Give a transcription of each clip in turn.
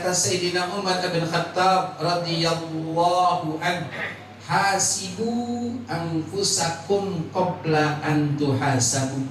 Kata Sayyidina Umar bin Khattab radhiyallahu anhu, hasibu anfusakum qabla an tuhasabu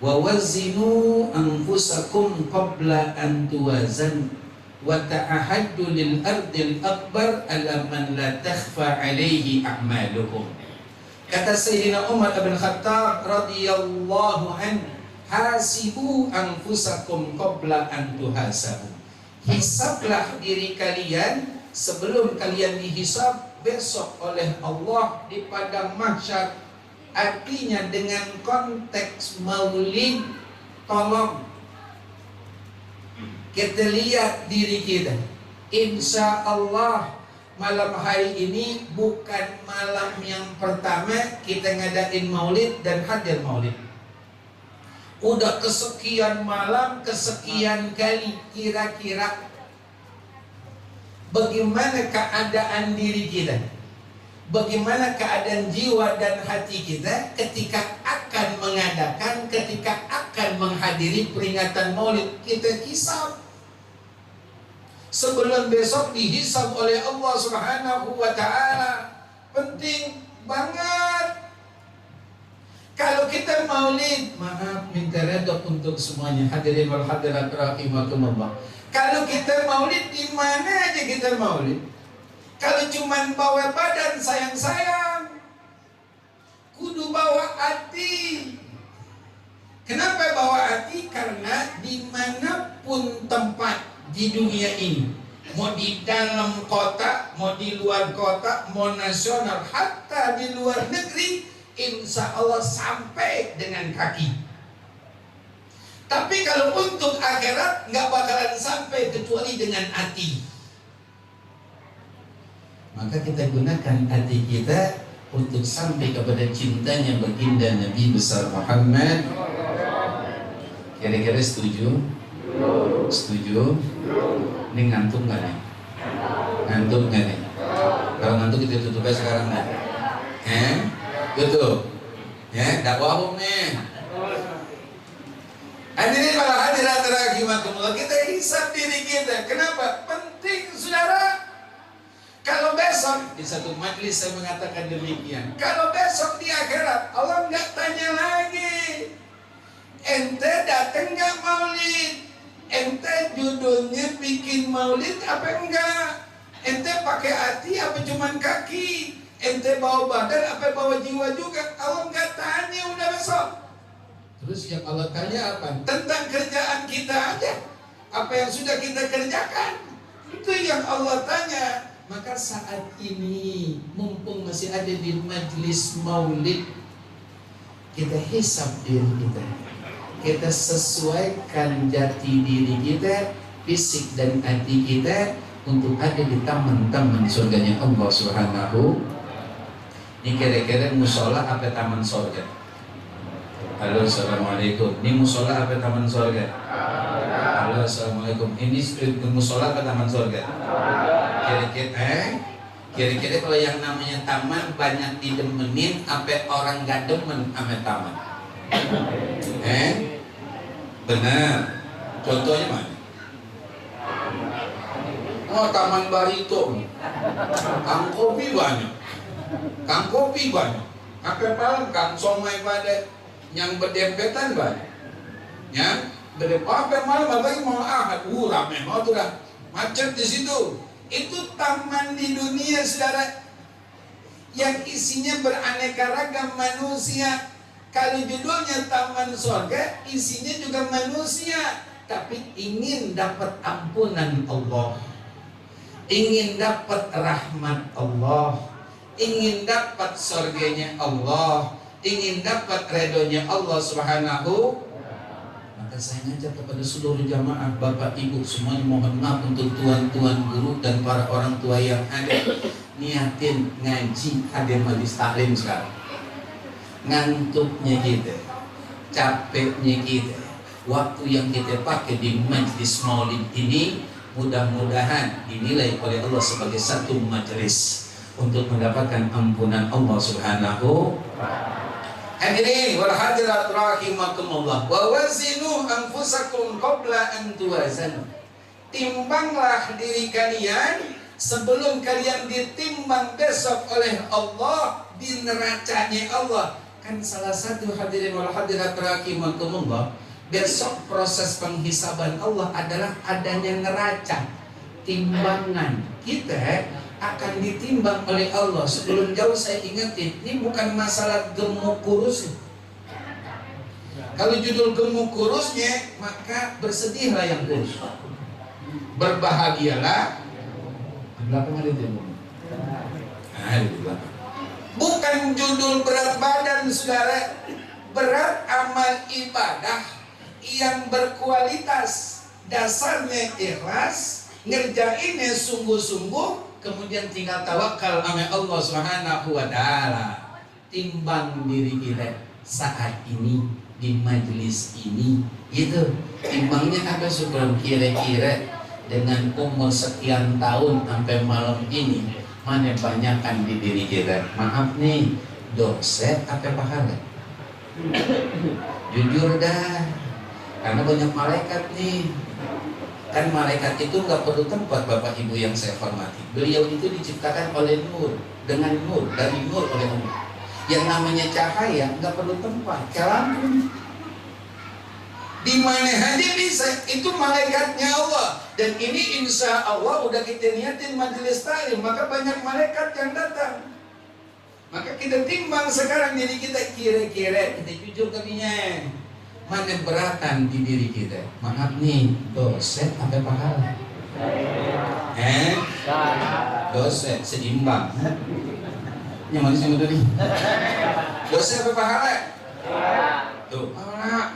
wa wazinu anfusakum qabla an tuwazanu wa ta'ahaddu lil ardil akbar ala man la takhfa alaihi a'maluhum. Kata Sayyidina Umar bin Khattab radhiyallahu anhu, hasibu anfusakum qabla an tuhasabu. Hisablah diri kalian sebelum kalian dihisab besok oleh Allah di padang mahsyar. Artinya dengan konteks maulid, tolong kita lihat diri kita. Insya Allah malam hari ini bukan malam yang pertama kita ngadain maulid dan hadir maulid. Udah kesekian malam, kesekian kali. Kira-kira bagaimana keadaan diri kita? Bagaimana keadaan jiwa dan hati kita ketika akan mengadakan, ketika akan menghadiri peringatan maulid? Kita hisab sebelum besok dihisab oleh Allah Subhanahu wa ta'ala. Penting banget. Kalau kita maulid, maaf minta redok untuk semuanya, hadirin wal hadirat rahimakumullah. Kalau kita maulid, di mana aja kita maulid? Kalau cuman bawa badan sayang-sayang, kudu bawa hati. Kenapa bawa hati? Karena dimanapun tempat di dunia ini, mau di dalam kota, mau di luar kota, mau nasional, hatta di luar negeri, insya Allah sampai dengan kaki. Tapi kalau untuk akhirat nggak bakalan sampai kecuali dengan hati. Maka kita gunakan hati kita untuk sampai kepada cintanya baginda Nabi besar Muhammad. Kira-kira setuju? Setuju? Ini ngantuk nggak nih? Ngantuk nggak nih? Kalau ngantuk kita tutup aja sekarang nih. Betul. Ya, dakwah nih. Hadirin para hadirat rahimakumullah, kita hisab diri kita. Kenapa? Penting, saudara. Kalau besok di satu majelis saya mengatakan demikian. Kalau besok di akhirat Allah nggak tanya lagi, ente datang nggak maulid? Ente judulnya bikin maulid apa enggak? Ente pakai hati apa cuman kaki? Ente bawa badan apa bawa jiwa juga? Allah nggak tanya udah besok. Terus yang Allah tanya apa? Tentang kerjaan kita aja. Apa yang sudah kita kerjakan, itu yang Allah tanya. Maka saat ini mumpung masih ada di majelis maulid, kita hisab diri kita. Kita sesuaikan jati diri kita, fisik dan hati kita untuk ada di taman-taman surganya Allah Subhanahu. Ini kira-kira musola apa taman surga? Halo, assalamualaikum. Ini musola apa taman surga? Halo, assalamualaikum. Ini musola apa taman surga? Kira-kira kalau yang namanya taman banyak didemenin, apa orang gak demen sama taman? Benar. Contohnya mana? Oh, Taman Barito. Kang kopi banyak. Kang kopi banyak. Apa paling kang somai pada yang berdempetan banyak. Yang berdempetan malam lagi mau ahad. Rame mau tuh dah macet di situ. Itu taman di dunia, saudara, yang isinya beraneka ragam manusia. Kalau judulnya taman surga, isinya juga manusia, tapi ingin dapat ampunan Allah, ingin dapat rahmat Allah, ingin dapat surganya Allah, ingin dapat redonya Allah Subhanahu. Maka saya ngajak kepada seluruh jamaah, bapak ibu semuanya, mohon maaf untuk tuan-tuan guru dan para orang tua yang ada, niatin ngaji hadir majelis taklim sekarang. Ngantuknya kita, capeknya kita, waktu yang kita pakai di majelis maulid ini, mudah-mudahan dinilai oleh Allah sebagai satu majelis untuk mendapatkan ampunan Allah Subhanahu. Hadirin wal hadirat rahimakumullah, wa wazinu anfusakum qabla an tuwazanu. timbanglah diri kalian sebelum kalian ditimbang besok oleh Allah di neracanya Allah. Kan salah satu hadirin wal hadirat rahimakumullah, besok proses penghisaban Allah adalah adanya neraca, timbangan. Kita akan ditimbang oleh Allah. Sebelum jauh saya ingetin, ini bukan masalah gemuk kurus. Kalau judul gemuk kurusnya, maka bersedihlah yang kurus, berbahagialah. Di belakang ada jemur. Di belakang. Bukan judul berat badan, saudara. Berat amal ibadah yang berkualitas, dasarnya ikhlas, ngerjainnya sungguh-sungguh, kemudian tinggal tawakal sama Allah Subhanahu wa taala. Timbang diri kita saat ini di majelis ini, gitu. Timbangnya apa sebelum kira-kira dengan umur sekian tahun sampai malam ini, mana banyakan di diri kita? Maaf nih, dosa apa pahala? Jujur dah, karena banyak malaikat nih. Kan malaikat itu nggak perlu tempat, Bapak Ibu yang saya hormati. Beliau itu diciptakan oleh nur, dengan nur, dari nur oleh Allah. Yang namanya cahaya nggak perlu tempat, kayak lampu. Di mana aja bisa, itu malaikatnya Allah. Dan ini insya Allah udah kita niatin majelis taklim, maka banyak malaikat yang datang. Maka kita timbang sekarang diri kita, kira-kira kita jujur tadinya, mana beratan di diri kita. Maaf nih, dosa apa pahala? Dosa seimbang. Yang mana sih tadi? Dosa apa pahala? Tuh, pahala.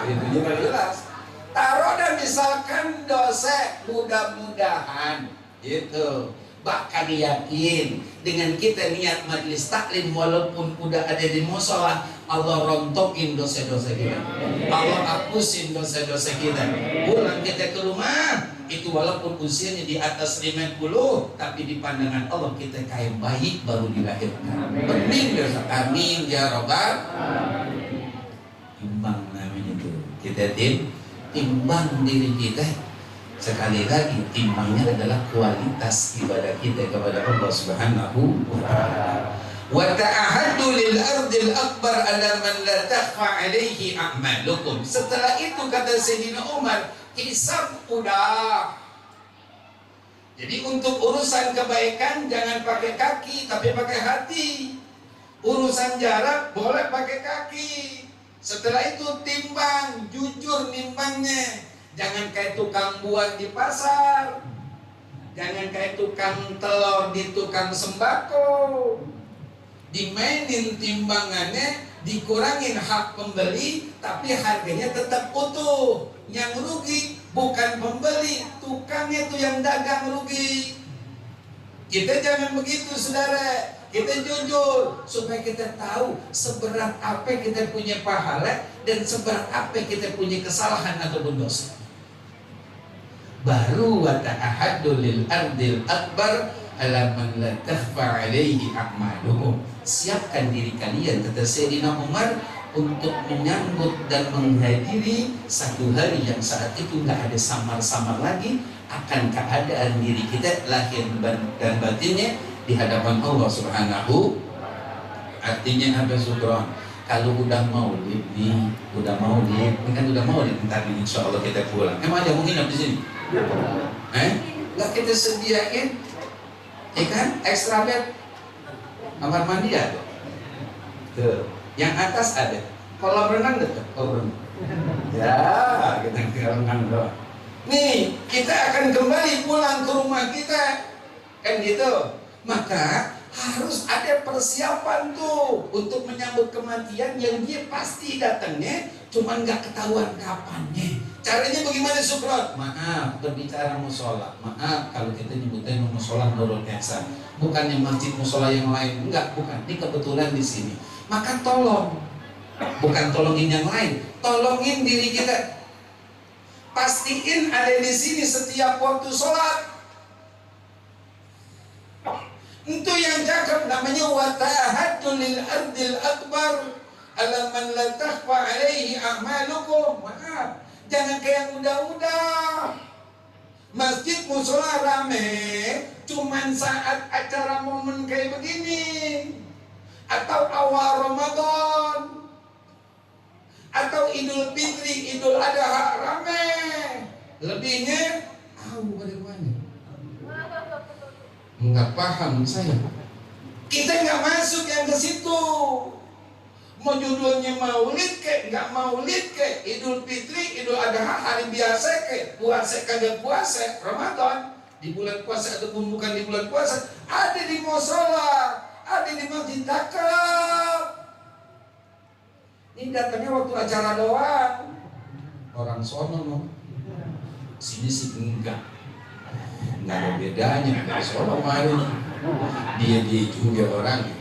Itu juga jelas. Taruh dan misalkan dosa, mudah-mudahan gitu. Bahkan yakin dengan kita niat majelis taklim, walaupun udah ada di musola, Allah rontokin dosa-dosa kita, Allah hapusin dosa-dosa kita. Pulang kita ke rumah, itu walaupun usianya di atas 50, tapi di pandangan Allah kita kayak bayi baru dilahirkan. Bening dosa. Amin ya robbal. Timbang namanya itu. Kita timbang diri kita. Sekali lagi, timbangnya adalah kualitas ibadah kita kepada Allah Subhanahu wa ta'ala. Wa ta'ahadu lil ardil akbar ala man la takhfa alaihi a'malukum. Setelah itu kata Sayyidina Umar, hisab udah. Jadi untuk urusan kebaikan jangan pakai kaki tapi pakai hati. Urusan jarak boleh pakai kaki. Setelah itu timbang, jujur nimbangnya. Jangan kayak tukang buah di pasar, jangan kayak tukang telur di tukang sembako. Dimainin timbangannya, dikurangin hak pembeli, tapi harganya tetap utuh. Yang rugi bukan pembeli, tukangnya itu yang dagang rugi. Kita jangan begitu, saudara. Kita jujur supaya kita tahu seberat apa kita punya pahala dan seberat apa kita punya kesalahan ataupun dosa. Baru wa ta'ahadu lil ardil akbar ala man la takhfa alaihi a'maluhum. Siapkan diri kalian, kata Sayyidina Umar, untuk menyambut dan menghadiri satu hari yang saat itu nggak ada samar-samar lagi akan keadaan diri kita lahir dan batinnya di hadapan Allah Subhanahu. Artinya apa, Sudron? Kalau udah maulid nih, ini kan udah maulid, ntar insya Allah kita pulang. Emang ada mungkin di sini? Nggak kita sediain, ya kan? Extra bed, kamar mandi ada. Tuh, yang atas ada. Kolam renang dekat, kolam renang. Ya, kita renang doang. Nih, kita akan kembali pulang ke rumah kita, kan gitu. Maka harus ada persiapan tuh untuk menyambut kematian yang dia pasti datangnya, cuman nggak ketahuan kapannya. Caranya bagaimana, Sukron? Maaf, berbicara musola. Maaf kalau kita nyebutin musola Nurul Ihsan, bukannya masjid musola yang lain. Enggak, bukan. Ini kebetulan di sini. Maka tolong, bukan tolongin yang lain, tolongin diri kita. Pastiin ada di sini setiap waktu sholat. Itu yang cakep, namanya wa ta'ahadu lil ardil akbar ala man la takhfa alaihi a'malukum. Maaf, jangan kayak yang udah-udah. Masjid musola rame cuman saat acara momen kayak begini, atau awal Ramadan, atau Idul Fitri, Idul Adha rame. Lebihnya pada mana? Nggak paham saya. Kita nggak masuk yang ke situ. Mau judulnya maulid ke, nggak maulid ke, Idul Fitri, Idul Adha, hari biasa ke, puasa kagak puasa, Ramadan di bulan puasa ataupun bukan di bulan puasa, ada di musola, ada di masjid takab. Ini datangnya waktu acara doang. Orang sono no, sini sih enggak ada bedanya. Dari sono main, dia juga orangnya.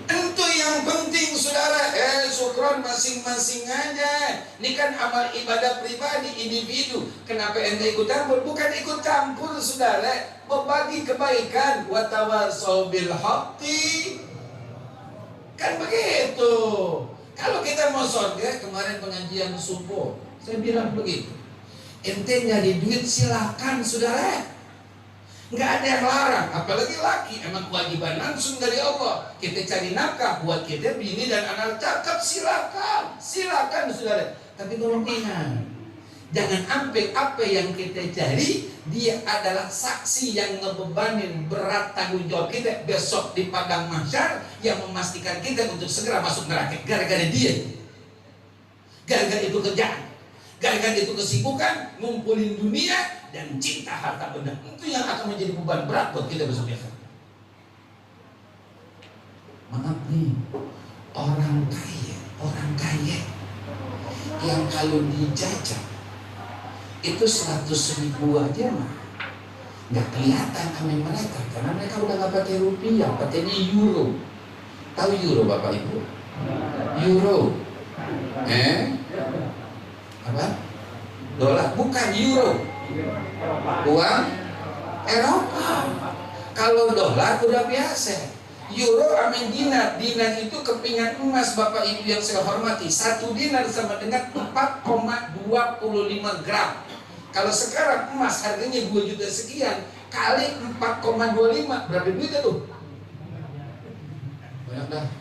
Itu yang penting saudara, syukron masing-masing aja. Ini kan amal ibadah pribadi individu. Kenapa ente ikut campur? Bukan ikut campur saudara, berbagi kebaikan. Wa tawasau bil haqqi. Kan begitu. Kalau kita mau surga, kemarin pengajian subuh, saya bilang begitu. Ente nyari duit silakan saudara. Nggak ada yang larang, apalagi laki, emang kewajiban langsung dari Allah. Kita cari nafkah buat kita, bini dan anak cakep, silakan saudara. Tapi tolong ingat, jangan sampai apa yang kita cari dia adalah saksi yang ngebebanin berat tanggung jawab kita besok di padang mahsyar, yang memastikan kita untuk segera masuk neraka gara-gara dia, gara-gara itu kerjaan, gara-gara itu kesibukan ngumpulin dunia dan cinta harta benda. Itu yang akan menjadi beban berat buat kita besok ya. Maaf nih, orang kaya yang kalau dijajah itu 100.000 aja mah nggak kelihatan sama mereka, karena mereka udah nggak pakai rupiah, pakainya euro. Tahu euro Bapak Ibu? Euro, apa? Dolar, bukan euro. Uang Eropa. Kalau dolar udah biasa. Euro amin dinar. Dinar itu kepingan emas Bapak Ibu yang saya hormati. 1 dinar sama dengan 4,25 gram. Kalau sekarang emas harganya 2 juta sekian kali 4,25, berapa duit itu? Banyak dah.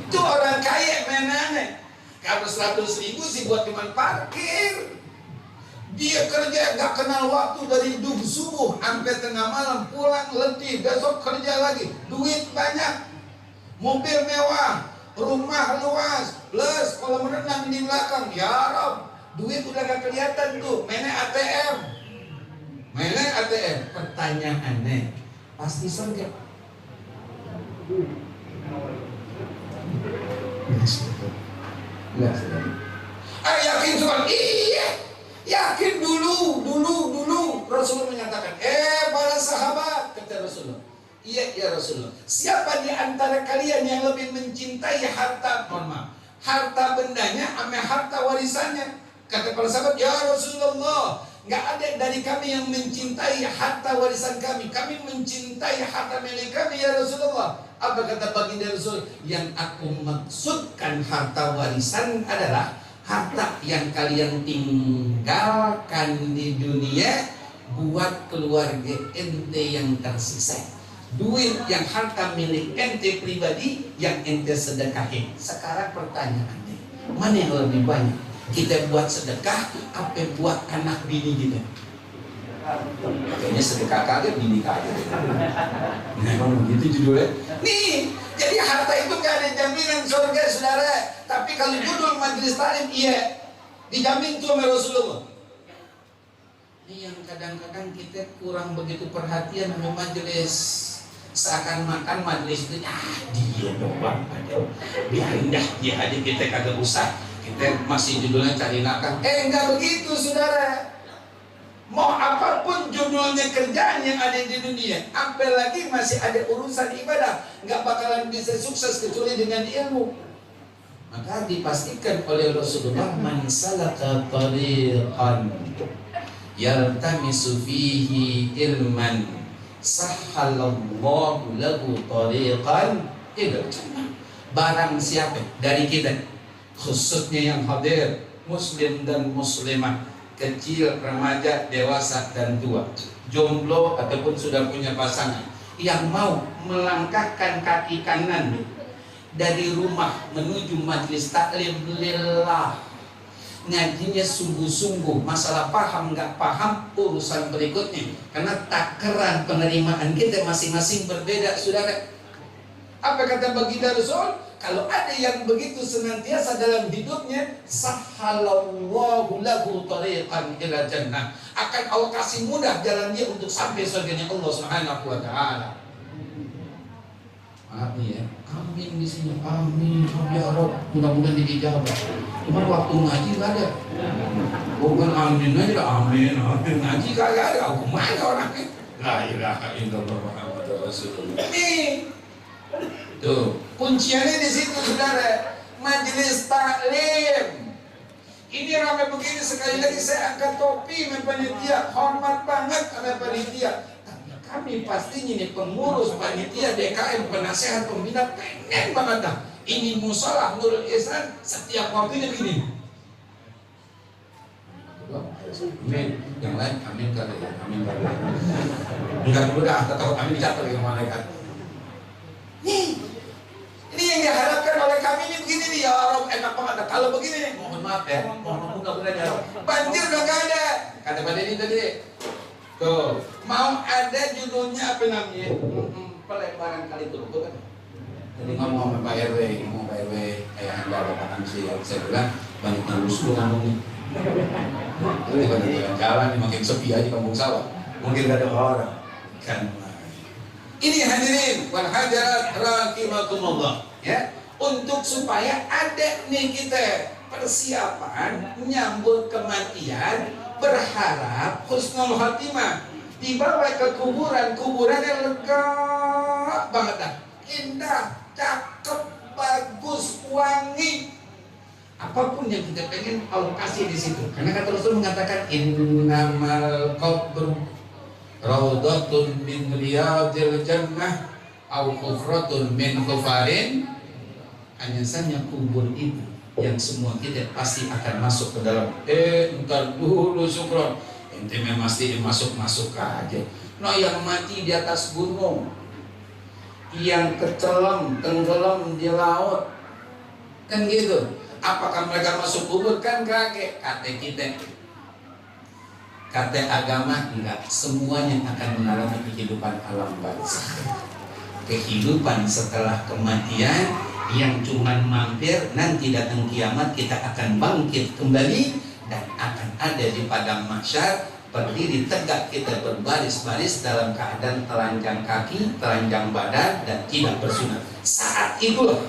Itu orang kaya mainannya. Kalau 100.000 sih buat cuman parkir. Dia kerja gak kenal waktu dari subuh sampai tengah malam, pulang letih, besok kerja lagi, duit banyak, mobil mewah, rumah luas, plus kolam renang di belakang. Ya Rob, duit udah gak kelihatan tuh, mainnya ATM. Pertanyaannya, pasti surga? Yakin soal? Iya. Yakin dulu Rasulullah menyatakan, para sahabat, kata Rasulullah, iya ya Rasulullah, siapa di antara kalian yang lebih mencintai harta bendanya sama harta warisannya? Kata para sahabat, ya Rasulullah, nggak ada dari kami yang mencintai harta warisan kami mencintai harta milik kami ya Rasulullah. Apa kata baginda Rasul? Yang aku maksudkan harta warisan adalah harta yang kalian tinggalkan di dunia buat keluarga ente yang tersisa. Duit yang harta milik ente pribadi yang ente sedekahin. Sekarang pertanyaannya, mana yang lebih banyak? Kita buat sedekah apa buat anak bini kita? Kayaknya sedekah kagak, bini kagak. Memang begitu judulnya. Nih, jadi harta itu gak ada jaminan surga saudara. Tapi kalau judul majelis taklim, iya, dijamin tuh sama Rasulullah. Ini yang kadang-kadang kita kurang begitu perhatian sama majelis. Seakan makan majelis itu, dia doang aja, biarin dah dia aja, kita kagak usah. Kita masih judulnya cari nafkah. Enggak begitu saudara. Mau apapun judulnya kerjaan yang ada di dunia, apalagi masih ada urusan ibadah, nggak bakalan bisa sukses kecuali dengan ilmu. Maka dipastikan oleh Rasulullah, man salaka tariqan yaltamisu fihi ilman sahhalallahu lahu tariqan ilal jannah. Barang siapa dari kita, khususnya yang hadir muslim dan muslimah, kecil, remaja, dewasa, dan tua, jomblo ataupun sudah punya pasangan, yang mau melangkahkan kaki kanan dari rumah menuju majelis taklim lillah, ngajinya sungguh-sungguh, masalah paham nggak paham urusan berikutnya, karena takaran penerimaan kita masing-masing berbeda, saudara. Apa kata baginda Rasul? Kalau ada yang begitu senantiasa dalam hidupnya, sahhalallahu lahu tariqan ila jannah, akan Allah kasih mudah jalan dia untuk sampai surganya Allah Subhanahu wa taala. Amin ya. Amin di sini. Amin. Ya Rabb, mudah-mudahan dijawab. Cuma waktu ngaji enggak ada. Bukan amin aja, amin. Amin ngaji kagak ada. Aku mana orangnya? La ilaha illallah Muhammadur Rasulullah. Amin. Tuh, kunciannya di situ, saudara. Majelis taklim. Ini ramai begini, sekali lagi saya angkat topi sama panitia, hormat banget sama panitia. Tapi kami pastinya nih pengurus panitia DKM, penasehat pembina, pengen banget dah. Ini musola Nurul Ihsan setiap waktunya begini. Amin. Yang lain amin kali ya, amin kali. Enggak dulu dah, takut amin jatuh ke malaikat. Ini yang diharapkan oleh kami ini begini nih, ya Rob, enak banget. Kalau begini nih, mohon maaf ya, mohon mudah-mudahan ya Rob, banjir udah gak ada. Kata Pak Denny tadi, tuh, mau ada judulnya apa namanya? Pelebaran kali itu, bukan? Jadi ngomong sama Pak RW, kayak Anda Bapak Ansi, saya bilang banyak nalus lu ngomongnya. Ini banyak jalan-jalan, makin sepi aja kampung sawah, mungkin gak ada orang. Kan? Ini hadirin wal hadirat rahimakumullah, ya, untuk supaya ada nih kita persiapan menyambut kematian, berharap husnul khatimah, dibawa ke kuburan yang lega banget dah, indah, cakep, bagus, wangi. Apapun yang kita pengen Allah kasih di situ. Karena kata Rasul mengatakan innamal qabru raudhatun min riyadil jannah au hufratun min hufarin. Hanya saja kubur itu yang semua kita pasti akan masuk ke dalam. Entar dulu syukron, ente mesti masuk aja. Nah, yang mati di atas gunung, yang tenggelam di laut, kan gitu. Apakah mereka masuk kubur? Kan kaget. Kata agama enggak, semuanya akan mengalami kehidupan alam barzakh. Kehidupan setelah kematian yang cuman mampir, nanti datang kiamat kita akan bangkit kembali dan akan ada di padang mahsyar, berdiri tegak kita berbaris-baris dalam keadaan telanjang kaki, telanjang badan dan tidak bersunat. Saat itulah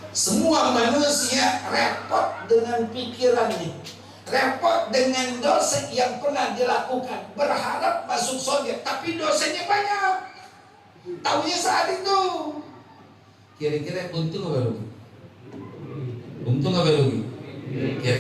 semua manusia repot dengan pikirannya, repot dengan dosa yang pernah dilakukan, berharap masuk surga tapi dosanya banyak. Tahunya saat itu. Kira-kira untung apa rugi? Untung apa rugi? Kira